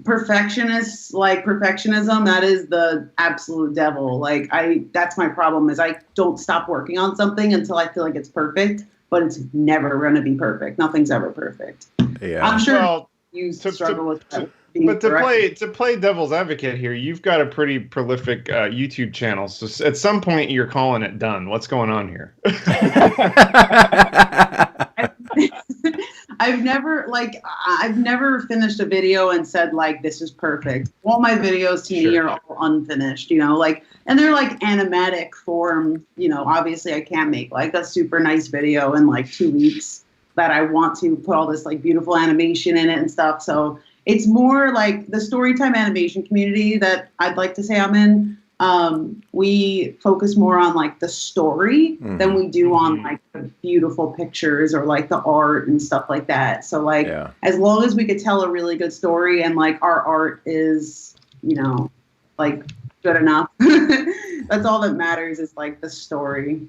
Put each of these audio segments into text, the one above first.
Perfectionists, like perfectionism, that is the absolute devil. Like that's my problem, is I don't stop working on something until I feel like it's perfect, but it's never going to be perfect. Nothing's ever perfect. Yeah. I'm sure Well, you to, struggle with to, that. Being to play devil's advocate here, you've got a pretty prolific YouTube channel. So at some point, you're calling it done. What's going on here? I've never finished a video and said like this is perfect. All my videos to me are all unfinished, you know, like, and they're like animatic form, you know. Obviously I can't make like a super nice video in like 2 weeks that I want to put all this like beautiful animation in it and stuff. So it's more like the storytime animation community that I'd like to say I'm in. We focus more on like the story than we do on like the beautiful pictures or like the art and stuff like that. So like, as long as we could tell a really good story and like our art is, you know, like good enough, that's all that matters, is like the story.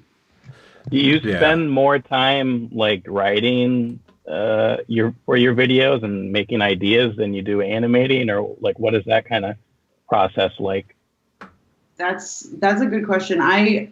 Do you spend more time like writing for your videos and making ideas than you do animating, or like what is that kind of process like? That's a good question. I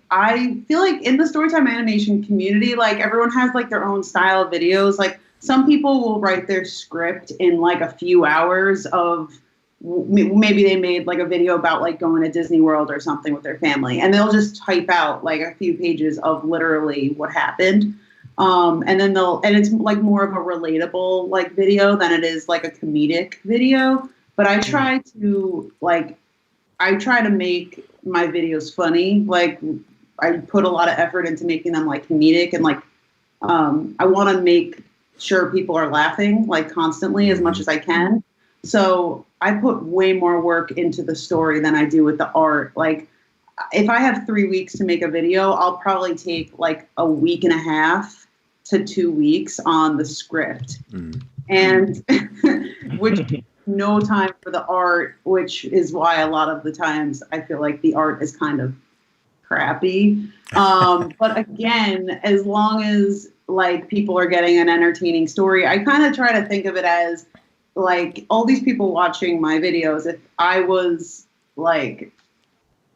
feel like in the storytime animation community, like everyone has like their own style of videos. Like some people will write their script in like a few hours of, maybe they made like a video about like going to Disney World or something with their family, and they'll just type out like a few pages of literally what happened. And then it's like more of a relatable like video than it is like a comedic video. But I try to make my videos funny. Like I put a lot of effort into making them like comedic, and like I want to make sure people are laughing like constantly as much as I can. So I put way more work into the story than I do with the art. Like if I have 3 weeks to make a video, I'll probably take like a week and a half to 2 weeks on the script, and which no time for the art, which is why a lot of the times I feel like the art is kind of crappy. But again, as long as like people are getting an entertaining story, I kind of try to think of it as like all these people watching my videos. If I was like,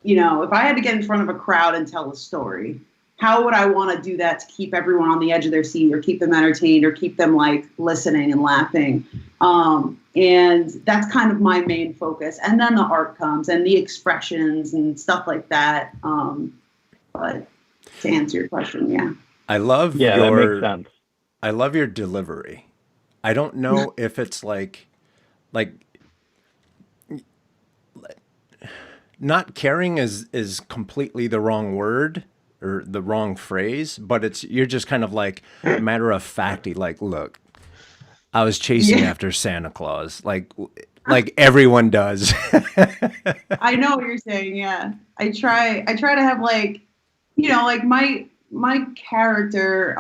you know, if I had to get in front of a crowd and tell a story, how would I want to do that to keep everyone on the edge of their seat, or keep them entertained, or keep them like listening and laughing? And that's kind of my main focus. And then the art comes and the expressions and stuff like that. But to answer your question, I love that makes sense. I love your delivery. I don't know if it's like not caring is completely the wrong word or the wrong phrase, but you're just kind of like matter of facty, like, look, I was chasing after Santa Claus, like everyone does. I know what you're saying. Yeah, I try to have like, you know, like my character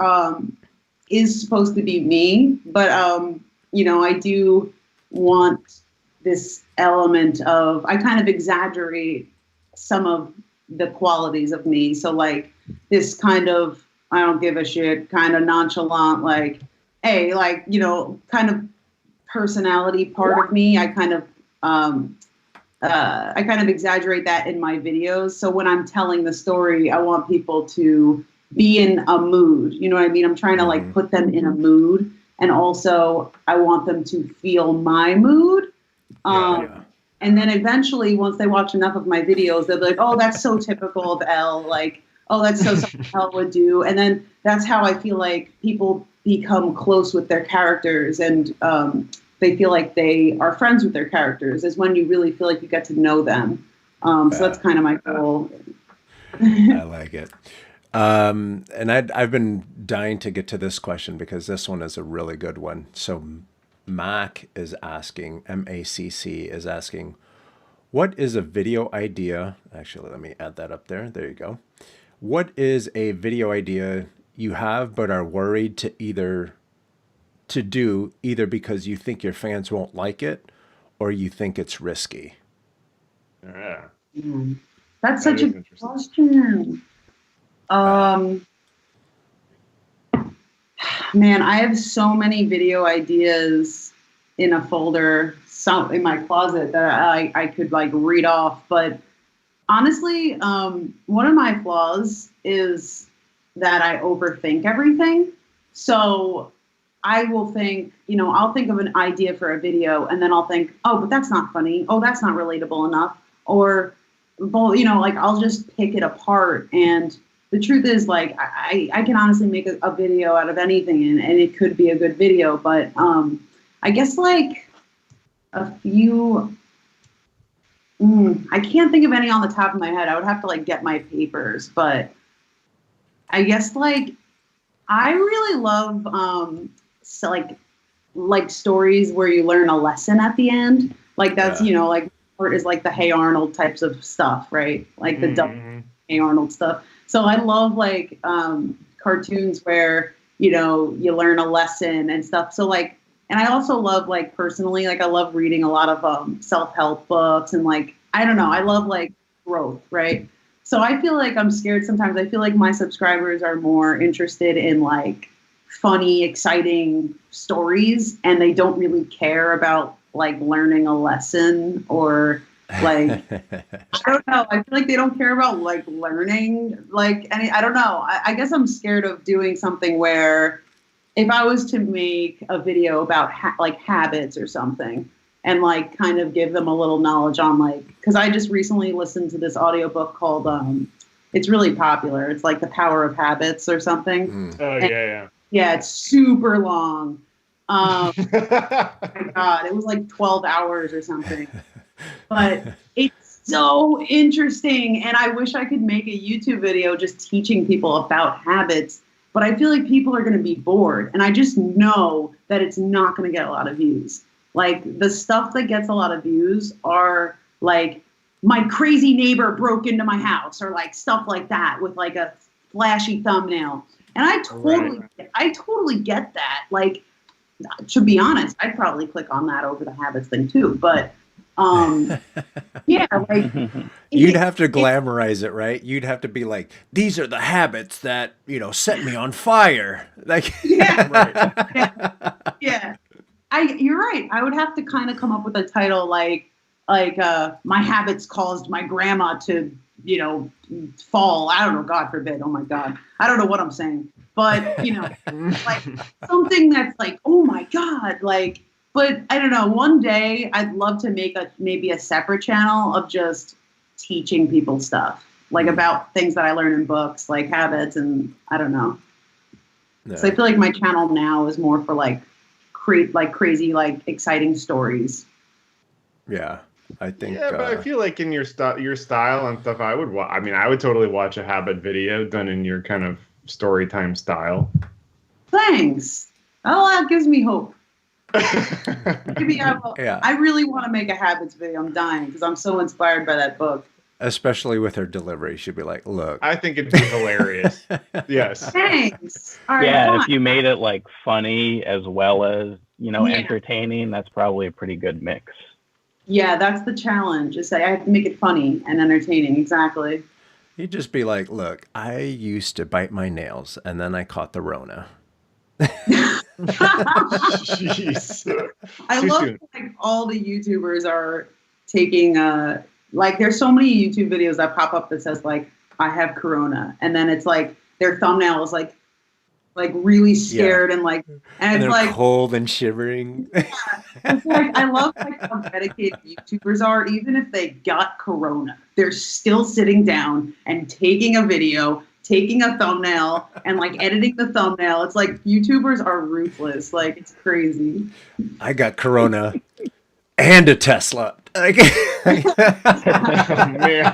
is supposed to be me, but you know, I do want this element of, I kind of exaggerate some of the qualities of me. So like this kind of, I don't give a shit, kind of nonchalant, like, hey, like, you know, kind of personality part of me. I kind of exaggerate that in my videos. So when I'm telling the story, I want people to be in a mood. You know what I mean? I'm trying to like put them in a mood, and also I want them to feel my mood. And then eventually, once they watch enough of my videos, they'll be like, oh, that's so typical of Elle. Like, oh, that's so something Elle would do. And then that's how I feel like people become close with their characters, and they feel like they are friends with their characters, is when you really feel like you get to know them. So that's kind of my goal. I like it. And I've been dying to get to this question because this one is a really good one. So Mac is asking, M-A-C-C is asking, what is a video idea? Actually, let me add that up there. There you go. What is a video idea you have but are worried to do either because you think your fans won't like it or you think it's risky? Yeah. That's such a good question. Man, I have so many video ideas in a folder in my closet that I could like read off. But honestly, one of my flaws is that I overthink everything. So I will think, I'll think of an idea for a video and then I'll think, oh, but that's not funny. Oh, that's not relatable enough. Or, well, like I'll just pick it apart. And the truth is, like, I can honestly make a video out of anything and it could be a good video. But I guess like a few, I can't think of any on the top of my head. I would have to like get my papers. But I guess like I really love like stories where you learn a lesson at the end. Like that's, like art is like the Hey Arnold types of stuff, right? Like the dumb Hey Arnold stuff. So I love like cartoons where, you learn a lesson and stuff. So like, and I also love like personally, like I love reading a lot of self-help books and like, I don't know, I love like growth, right? So I feel like I'm scared sometimes. I feel like my subscribers are more interested in like funny, exciting stories, and they don't really care about like learning a lesson or like, I don't know. I feel like they don't care about like learning, like, I don't know. I guess I'm scared of doing something where if I was to make a video about like habits or something, and like kind of give them a little knowledge on like, because I just recently listened to this audiobook called, it's really popular. It's like The Power of Habits or something. Oh, yeah. Yeah, it's super long. Oh my God, it was like 12 hours or something. But it's so interesting. And I wish I could make a YouTube video just teaching people about habits. But I feel like people are going to be bored. And I just know that it's not going to get a lot of views. Like the stuff that gets a lot of views are like my crazy neighbor broke into my house or like stuff like that with like a flashy thumbnail. And I totally get that. Like, to be honest, I'd probably click on that over the habits thing too. But yeah, like you'd have to glamorize it, right? You'd have to be like, these are the habits that, set me on fire. Like, yeah. You're right. I would have to kind of come up with a title like my habits caused my grandma to, fall. I don't know. God forbid. Oh my God. I don't know what I'm saying, but like something that's like, oh my God, like, but I don't know. One day I'd love to make maybe a separate channel of just teaching people stuff like about things that I learn in books, like habits. And I don't know. No. So I feel like my channel now is more for like, create like crazy, like exciting stories. Yeah, I think. Yeah, but I feel like in your style and stuff, I would totally watch a habit video done in your kind of story time style. Thanks. Oh, that gives me hope. Maybe I really want to make a habits video. I'm dying because I'm so inspired by that book. Especially with her delivery, she'd be like, "Look, I think it'd be hilarious." Yes. Thanks. All right, yeah, if you made it like funny as well as entertaining, that's probably a pretty good mix. Yeah, that's the challenge. Is I have to make it funny and entertaining. Exactly. You'd just be like, "Look, I used to bite my nails, and then I caught the Rona." Jeez. I love like all the YouTubers are taking like there's so many YouTube videos that pop up that says like I have corona, and then it's like their thumbnail is like really scared and like and it's like cold and shivering. Yeah. It's like I love like how dedicated YouTubers are. Even if they got corona, they're still sitting down and taking a video, taking a thumbnail and like editing the thumbnail. It's like YouTubers are ruthless. Like it's crazy. I got corona and a Tesla. Like, oh, man.